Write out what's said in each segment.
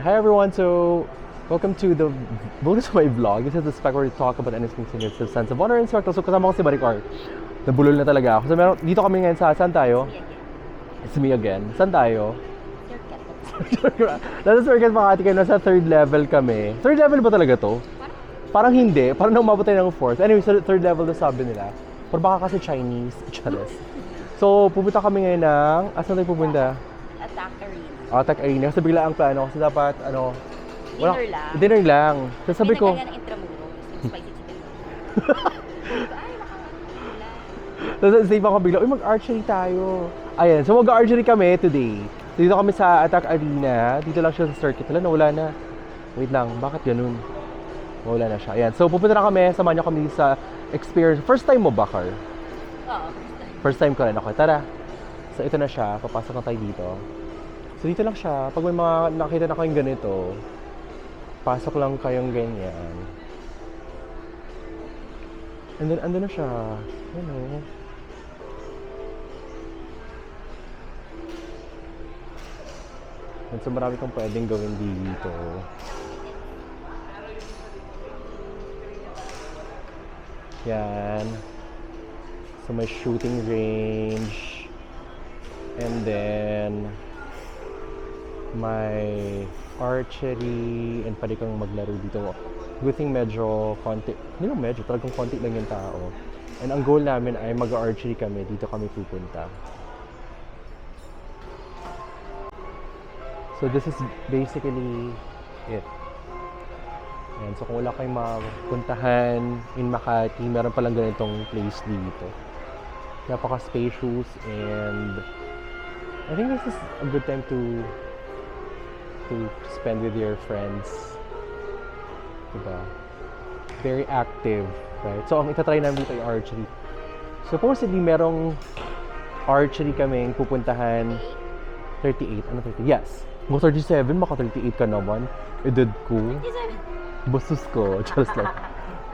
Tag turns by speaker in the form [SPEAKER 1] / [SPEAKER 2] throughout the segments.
[SPEAKER 1] Hi everyone. So, welcome to my vlog. This is the spec where we talk about anything senior sense of honor and respect. So, kasama ko si Maricar. Nabulol na talaga ako. So, dito kami ngayon sa, saan tayo? It's me again. Saan tayo? Nasa Circuit Makati kayo. Nasa third level kami. Third level ba talaga to? Parang hindi. Parang umabot tayo ng fourth. Anyway, so third level na sabi nila. Pero baka kasi Chinese. Charis. So, pupunta kami ngayon ng... Asan tayo pupunta?
[SPEAKER 2] Attack Arena.
[SPEAKER 1] Attack Arena. Kasi bigla ang plano. Kasi dapat,
[SPEAKER 2] Dinner lang.
[SPEAKER 1] Dinner lang. So, sabi ko...
[SPEAKER 2] Kanya ng Intramuros. Yung spicy chicken. Ay,
[SPEAKER 1] Tapos save ako bigla, mag-archery tayo. Ayan, so mag-archery kami today. So, dito kami sa Attack Arena. Dito lang siya sa circuit. Nawala na. Wait lang, bakit ganun? Wala na siya. Ayan, so pupunta na kami. Samahan niyo kami sa experience. First time mo ba, Car?
[SPEAKER 2] Oo,
[SPEAKER 1] First time ko rin. Okay, tara. So ito na siya. Papasok na tayo dito. So dito lang siya. Pag may mga nakita na kayong ganito, pasok lang kayong ganyan. And then, andun na siya. Ano? And so marami kang pwedeng gawin dito. Yan. So may shooting range. And then may archery and pwede kang maglaro dito. Good thing medyo konti, hindi lang medyo, talagang konti lang yung tao. And ang goal namin ay mag-archery kami, dito kami pupunta. So this is basically it. Ayan, so kung wala kayong mapuntahan in Makati, meron palang ganitong place dito. Napaka-spacious and I think this is a good time to spend with your friends. Diba? Very active, right? So ang itatry namin dito ay archery. Supposedly merong archery kaming pupuntahan 38. Ano 38? Yes. Mo 37, maka 38 ka naman. Edad ko.
[SPEAKER 2] 37.
[SPEAKER 1] Bastos ko. Just like,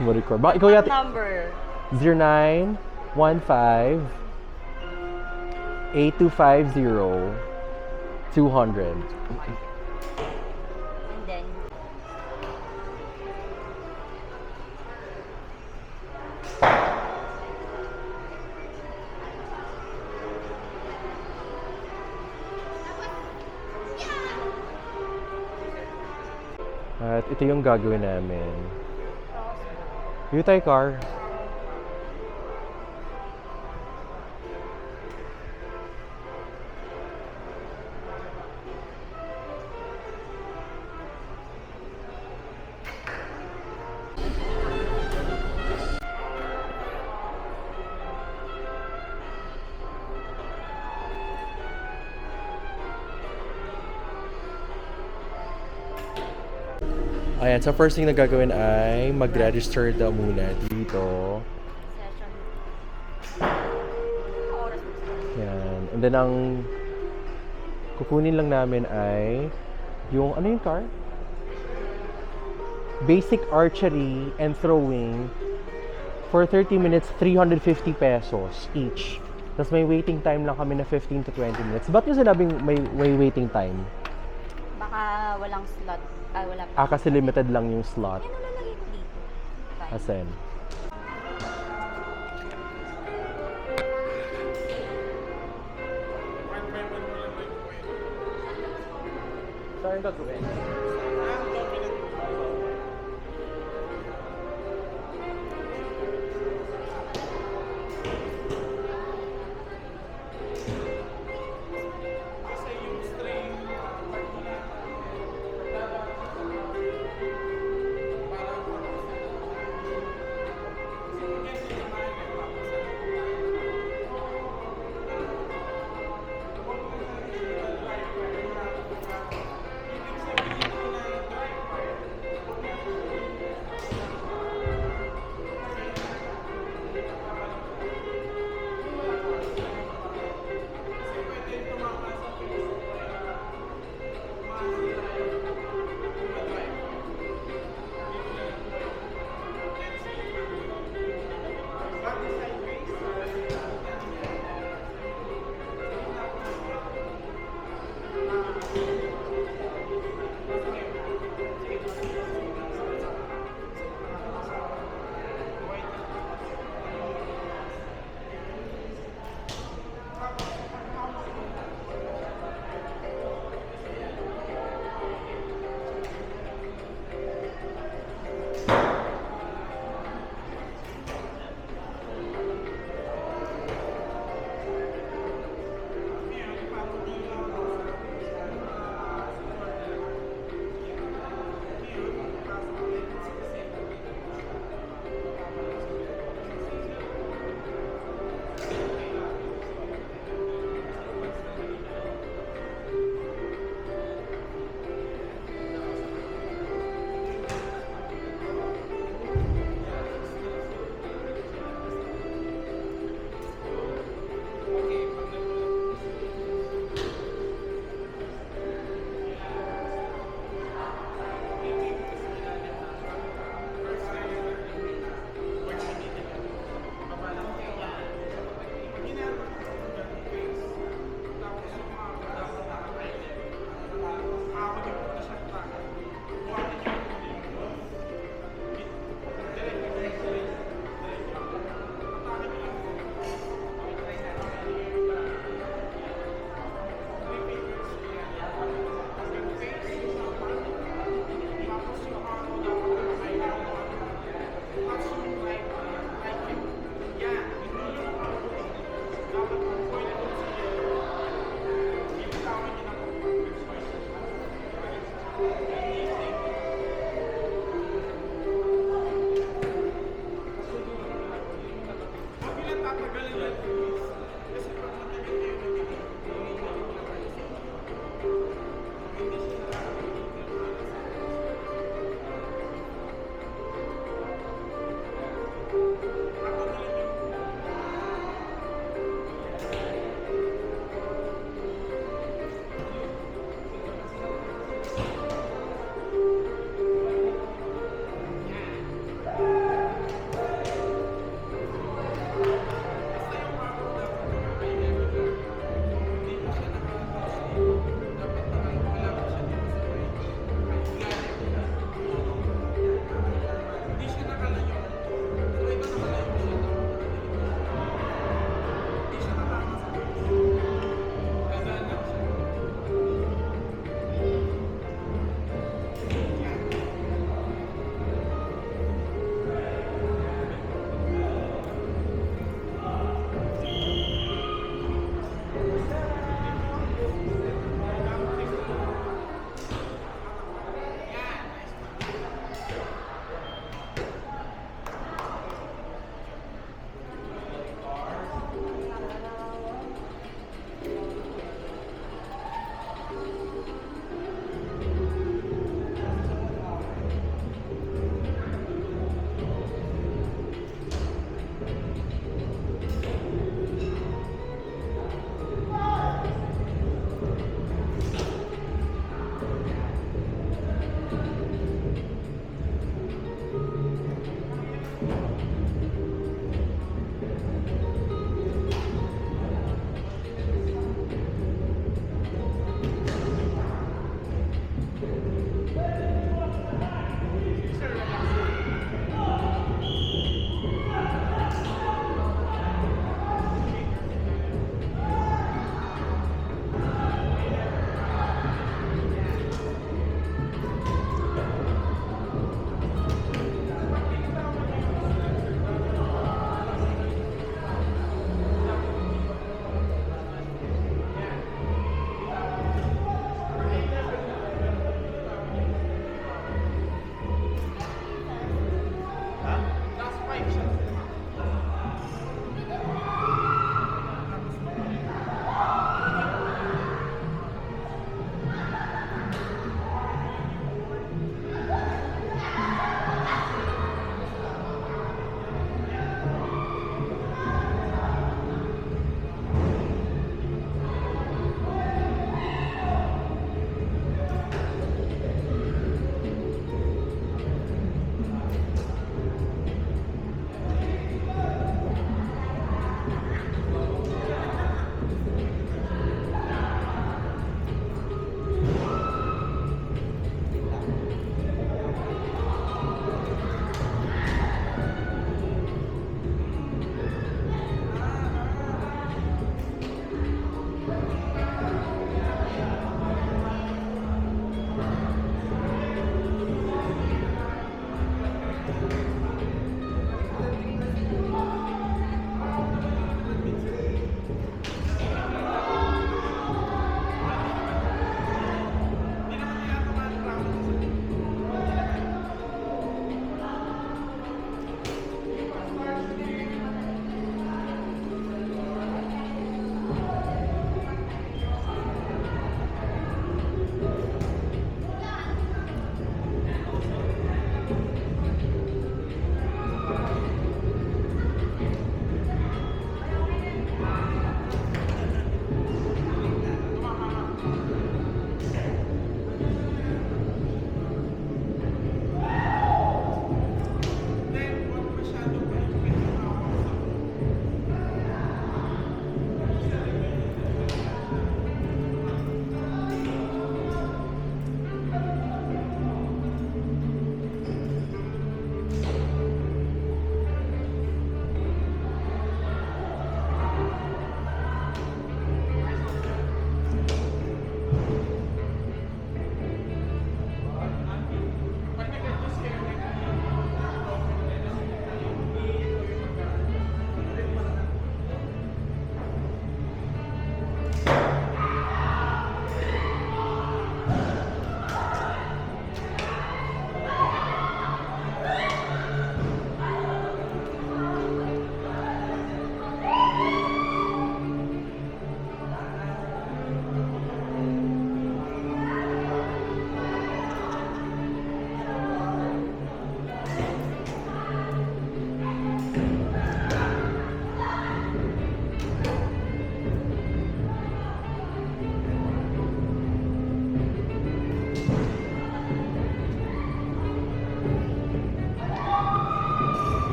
[SPEAKER 1] sumarikor. Baka ikaw yata.
[SPEAKER 2] Number.
[SPEAKER 1] 0915 8250 200.
[SPEAKER 2] And then,
[SPEAKER 1] At ito yung gagawin namin. View tayo, Car. Ayan, so first thing na gagawin ay mag-register daw muna dito.
[SPEAKER 2] session. Oras.
[SPEAKER 1] Ayan. And then ang kukunin lang namin ay yung, ano yung Car? Basic archery and throwing for 30 minutes, 350 pesos each. Tapos may waiting time lang kami na 15 to 20 minutes. Ba't yung sinabing may waiting time?
[SPEAKER 2] Baka walang slot. Wala pa.
[SPEAKER 1] Kasi limited lang yung slot.
[SPEAKER 2] Yan ang lalagay ko dito. Fine.
[SPEAKER 1] Asen. Saan gagawin?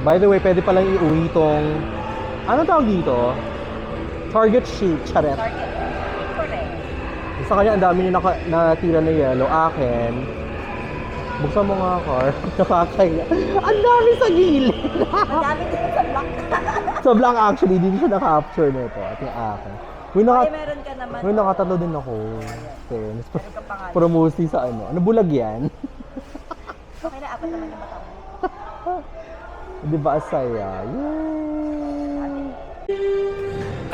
[SPEAKER 1] By the way, pwede palang iuwi itong, ano tawag dito? Target sheet, charet.
[SPEAKER 2] Target. Correct.
[SPEAKER 1] Sa kanya, ang dami na natira na yellow. Akin, buksan mo nga, car. Nakakaya. Ang dami sa gilid.
[SPEAKER 2] Ang dami din sa block.
[SPEAKER 1] Sa black actually, hindi siya na-capture nito. At yung akin.
[SPEAKER 2] Ay, meron ka naman.
[SPEAKER 1] May nakatatlo din ako. Fairness.
[SPEAKER 2] Meron kang pangalan.
[SPEAKER 1] Pero mostly sa ano. Ano bulag yan?
[SPEAKER 2] Okay na, apat naman yung mata mo.
[SPEAKER 1] Di ba asaya? Yay!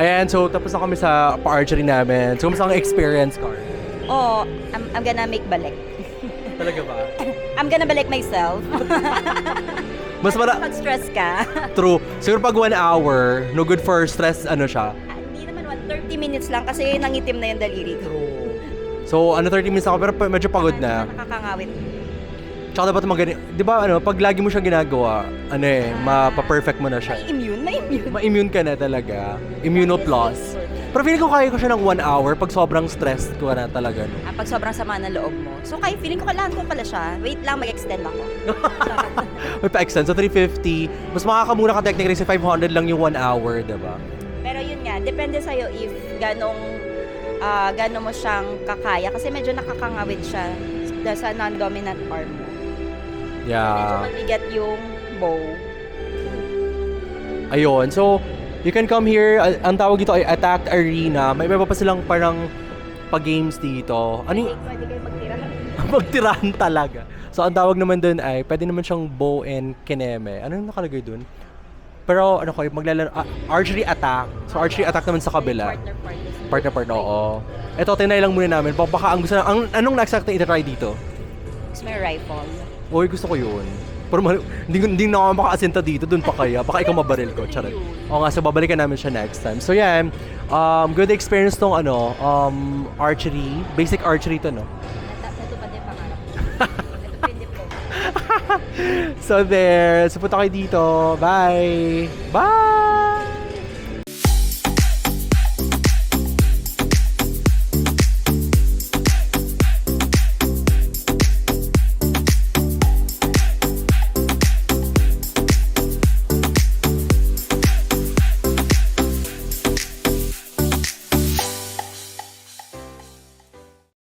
[SPEAKER 1] Ayan, so tapos na kami sa pa-archery namin. So, kumusta ang experience, Car?
[SPEAKER 2] Oh, I'm gonna make balik.
[SPEAKER 1] Talaga ba?
[SPEAKER 2] I'm gonna balik myself.
[SPEAKER 1] Mas
[SPEAKER 2] Pag-stress ka.
[SPEAKER 1] True. Siguro pag 1 hour, no good for stress, ano siya?
[SPEAKER 2] Hindi naman 30 minutes lang kasi nangitim na yung daliri ko.
[SPEAKER 1] So, 30 minutes ako, pero medyo pagod na.
[SPEAKER 2] Nakakangawit.
[SPEAKER 1] Tsaka dapat magaling, di ba pag lagi mo siya ginagawa, mapa-perfect mo na siya.
[SPEAKER 2] May immune.
[SPEAKER 1] Ma-immune ka na talaga. Immunoplus. Pero feeling ko kaya ko siya ng 1 hour pag sobrang stressed ko na talaga. No?
[SPEAKER 2] Pag sobrang sama ng loob mo. So, feeling ko kailangan ko pala siya. Wait lang, mag-extend ako.
[SPEAKER 1] May pa-extend. So, 350. Mas makakamura ka technically sa 500 lang yung 1 hour, di ba?
[SPEAKER 2] Pero yun nga, depende sa'yo if gano'n mo siyang kakaya. Kasi medyo nakakangawit siya sa non-dominant arm mo. Medyo
[SPEAKER 1] Yeah.
[SPEAKER 2] mabigat yung bow.
[SPEAKER 1] Ayun. So, you can come here. Ang tawag dito ay Attack Arena. May iba pa silang parang pa-games dito. Ano yung...
[SPEAKER 2] Pwede kayo magtira.
[SPEAKER 1] Magtirahan talaga. So, ang tawag naman dun ay, pwede naman siyang bow and kineme. Ano yung nakalagay dun? Pero, maglalaro, archery attack. So, archery attack naman sa kabila. Partner, oo. Ito, tinay lang muna namin. Baka ang gusto na, anong na-exact na itatry dito?
[SPEAKER 2] Gusto mo yung rifle?
[SPEAKER 1] Uy, gusto ko yun. Pero hindi na ako makaasinta dito, dun pa kaya. Baka ikaw mabaril ko, charot. O nga, so babalikan namin siya next time. So yan, good experience tong archery. Basic archery to, no?
[SPEAKER 2] Natupad na yung pangarap ko. Ito pa yung diploma.
[SPEAKER 1] So there, so punta kayo dito. Bye! Bye!